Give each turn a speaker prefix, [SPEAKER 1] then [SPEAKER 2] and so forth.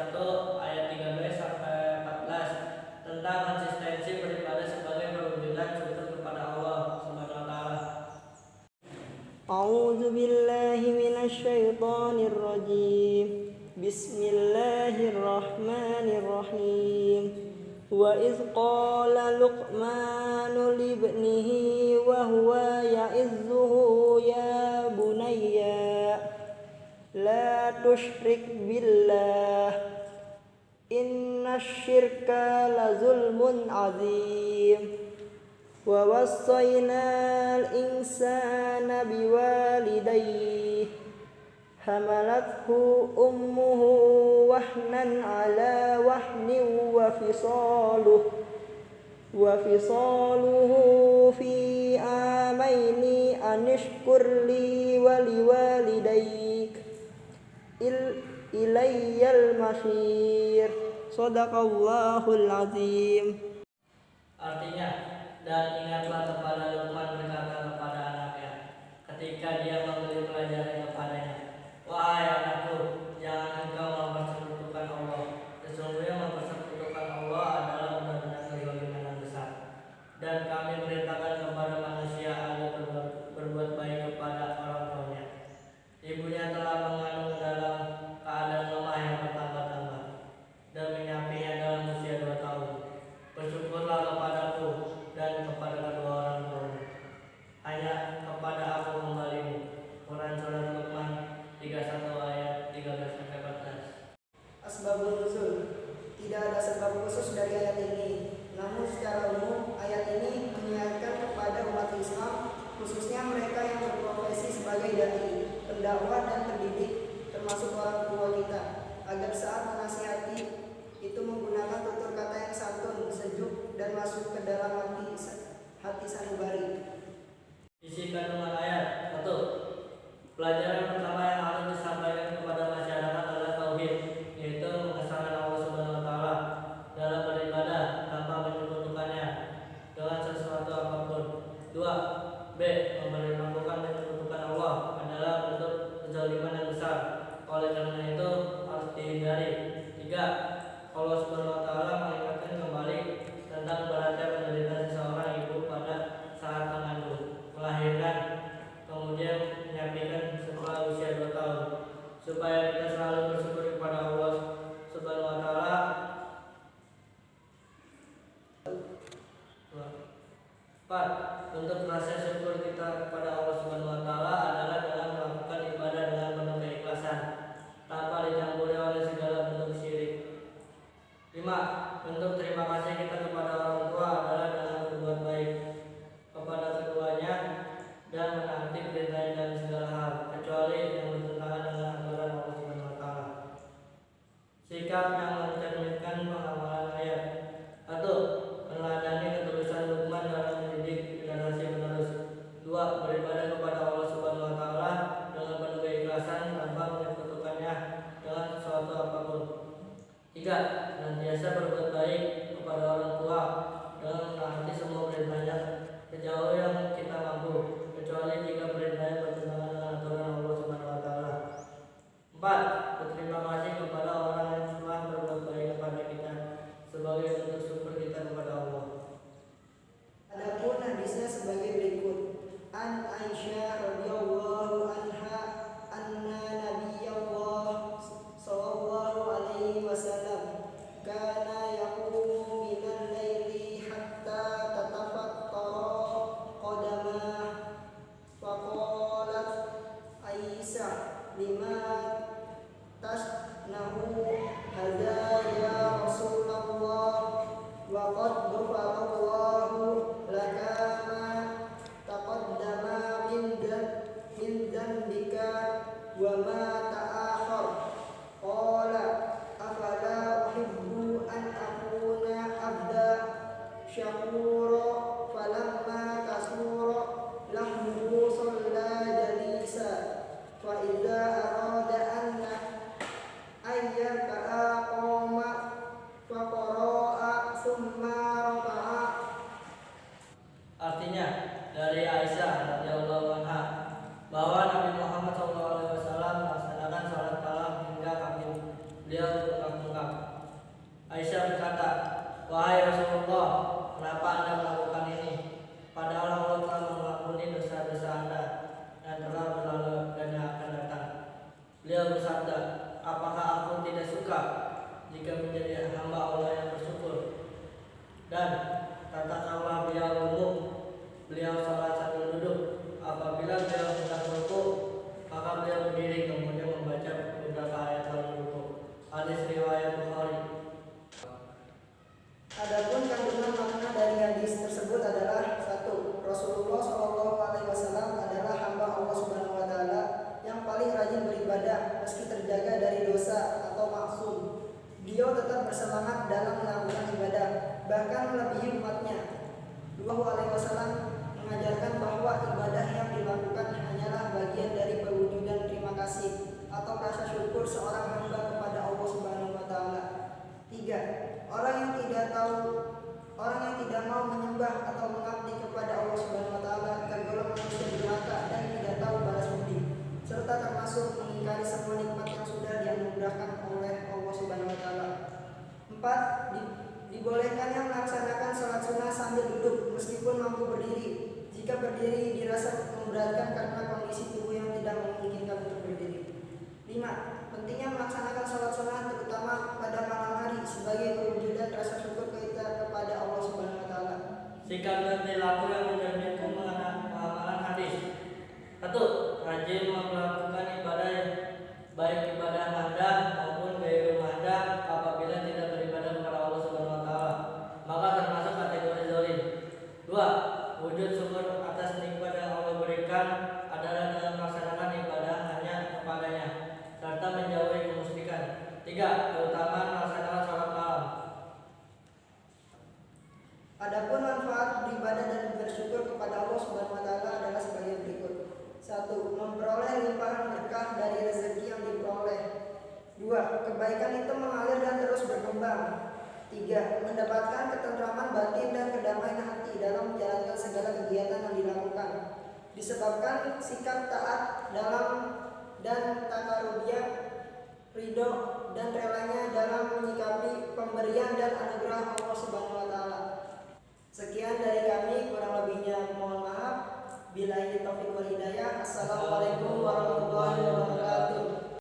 [SPEAKER 1] 1 ayat 13 sampai 14 tentang konsistensi beribadah sebagai perwujudan syukur kepada Allah Subhanahu wa taala.
[SPEAKER 2] A'udzu billahi minasy syaithanir rajim. Bismillahirrahmanirrahim. Wa iz qala Luqmanu libnihi wa huwa ya'izzuhu ya bunayya la tusyrik billah innasyirka lazulmun azim. Wa wassaynal insana biwalidayhi hamalathu ummuhu wahnan ala wahnin wa fisaluhu fi amaini anishkur li wa liwalidayk ilayyal masir. Shadaqallahul azim.
[SPEAKER 1] Artinya, dan ingatlah kepada Luqman berkata kepada anaknya ketika dia memberi pelajaran kepadanya, wahai anakku, jangan engkau mempersekutukan Allah. Sesungguhnya mempersekutukan Allah adalah benar-benar kezaliman yang besar. Dan kami perintahkan kepada manusia agar berbuat baik kepada orang tuanya. Ibunya telah mengandung dalam keadaan lemah yang bertambah-tambah dan menyapinya dalam usia 2 tahun. Bersyukurlah kepadaku dan kepada kedua orang tuamu. Hanya kepada aku kembalimu. Quran Surat Luqman 31 ayat 13-14.
[SPEAKER 2] Asbabun nuzul. Tidak ada sebab khusus dari ayat ini. Namun secara umum ayat ini mengingatkan kepada umat Islam, khususnya mereka yang berprofesi sebagai dai, pendakwah dan pendidik, termasuk orang tua kita, agar saat menasihati itu menggunakan tutur kata yang santun, sejuk, dan masuk ke dalam hati sanubari.
[SPEAKER 1] Isi kandungan ayat 1. Pelajaran pertama yang harus disampaikan kepada masyarakat adalah tauhid, yaitu mengesahkan Allah Subhanahu wa taala dalam beribadah tanpa menyekutukannya dengan sesuatu apapun. 2. Melakukan menyekutukan Allah adalah bentuk kezaliman yang besar. Oleh karena itu harus dihindari. 3. Allah Subhanahu wa taala mengingatkan kembali tentang beratnya menderita seseorang ibu pada saat mengandung, melahirkan, kemudian menyapikan setelah usia 2 tahun, supaya kita selalu bersyukur kepada Allah Subhanahu wa taala. 4. Bentuk rasa syukur kita kepada Allah Subhanahu wa taala adalah dengan melakukan ibadah dengan penuh keikhlasan tanpa dicampuri oleh segala bentuk syirik. 5. Bentuk terima kasih kita kepada orang tua adalah dengan berbuat baik kepada keduanya dan menaati perintahnya dalam segala hal, kecuali yang bertentangan dengan aturan Allah Subhanahu wa taala. Sikap yang mencerminkan pengamalan ayat. 1. Meneladani ketulusan Luqman dalam mendidik generasi penerus. 2. Beribadah kepada Allah Subhanahu wa taala dengan penuh keikhlasan tanpa menyekutukannya dengan sesuatu apapun. 3. Senantiasa berbuat baik kepada orang tua dengan menaati semua perintahnya sejauh yang kita mampu, kecuali jika perintahnya bertentangan dengan aturan Allah Subhanahu wa taala. 4. Berterima kasih kepada orang yang telah berbuat baik kepada kita sebagai bentuk syukur kita kepada Allah.
[SPEAKER 2] Adapun hadisnya sebagai berikut. An Aisyah radhiyallahu anha anna Nabiyullah sallallahu alaihi wasallam kana yaqumu minal laili hatta tatafattara qadamah faqalat Aisyah lima tasnahu hadza ya Rasulullah wa qad ghafarallahu laka ma taqaddama min dhanbika wa ma ta'akhkhar. Qala afala uhibbu an akuna abda syakura falamma kasura lahmuhu shalla jalisa fa idza arada anna ayyarka'a qama faqara'a thumma raka'a.
[SPEAKER 1] Artinya dari Aisyah radhiyallahu anha bahwa Nabi Muhammad SAW melaksanakan salat malam hingga kaki beliau bengkak-bengkak Aisyah berkata, "Wahai Rasulullah, kenapa Anda melakukan ini? Padahal Allah telah mengampuni dosa-dosa Anda yang telah berlalu dan yang akan datang." Beliau bersabda, "Apakah aku tidak suka jika menjadi hamba Allah yang bersyukur?" Dan tata krama beliau umum, beliau salah satu duduk. Apabila beliau hendak rukuk, maka beliau berdiri kemudian membaca beberapa ayat lalu rukuk. Hadis riwayat Bukhari.
[SPEAKER 2] Adapun kandungan makna dari hadis tersebut adalah: 1. Rasulullah SAW adalah hamba Allah Subhanahu wa taala yang paling rajin beribadah meski terjaga dari dosa atau maksum. Beliau tetap bersemangat dalam melakukan ibadah, bahkan melebihi umatnya. SAW mengajarkan bahwa ibadah yang dilakukan hanyalah bagian dari perwujudan terima kasih atau rasa syukur seorang hamba kepada Allah Subhanahu wa taala. 3. Orang yang tidak mau menyembah atau mengabdi kepada Allah Subhanahu wa taala tergolong manusia durhaka dan tidak tahu balas budi, serta termasuk mengingkari semua nikmat yang sudah dianugerahkan oleh Allah Subhanahu wa taala. 4. Dibolehkannya melaksanakan sholat sunnah sambil duduk meskipun mampu berdiri, jika berdiri dirasa memberatkan karena kondisi tubuh yang tidak memungkinkan untuk berdiri. 5. Pentingnya melaksanakan sholat sunnah terutama pada malam hari sebagai perwujudan rasa syukur kita kepada Allah Subhanahu wa taala.
[SPEAKER 1] Sikap dan perilaku yang mencerminkan pengamalan hadis. 1. Rajin melakukan ibadah, baik ibadah mahdah maupun ghairul mahdah. Apabila tidak beribadah kepada Allah Subhanahu wa taala, maka termasuk kategori zalim. 2. Wujud syukur atas nikmat yang Allah berikan adalah dengan melaksanakan ibadah hanya kepadanya serta menjauhi kemusyrikan. 3. Keutamaan melaksanakan sholat malam.
[SPEAKER 2] Adapun manfaat beribadah dan bersyukur kepada Allah Subhanahu wa taala adalah sebagai berikut. 1. Memperoleh limpahan berkah dari rezeki yang diperoleh. 2. Kebaikan itu mengalir dan terus berkembang. 3. Mendapatkan ketentraman batin dan kedamaian hati dalam menjalankan segala kegiatan yang dilakukan, disebabkan sikap taat dalam dan takarubiyah, ridho dan relanya dalam menyikapi pemberian dan anugerah Allah Subhanahu wa taala. Sekian dari kami, kurang lebihnya mohon maaf. Billahi taufiq wal hidayah. Assalamualaikum warahmatullahi wabarakatuh.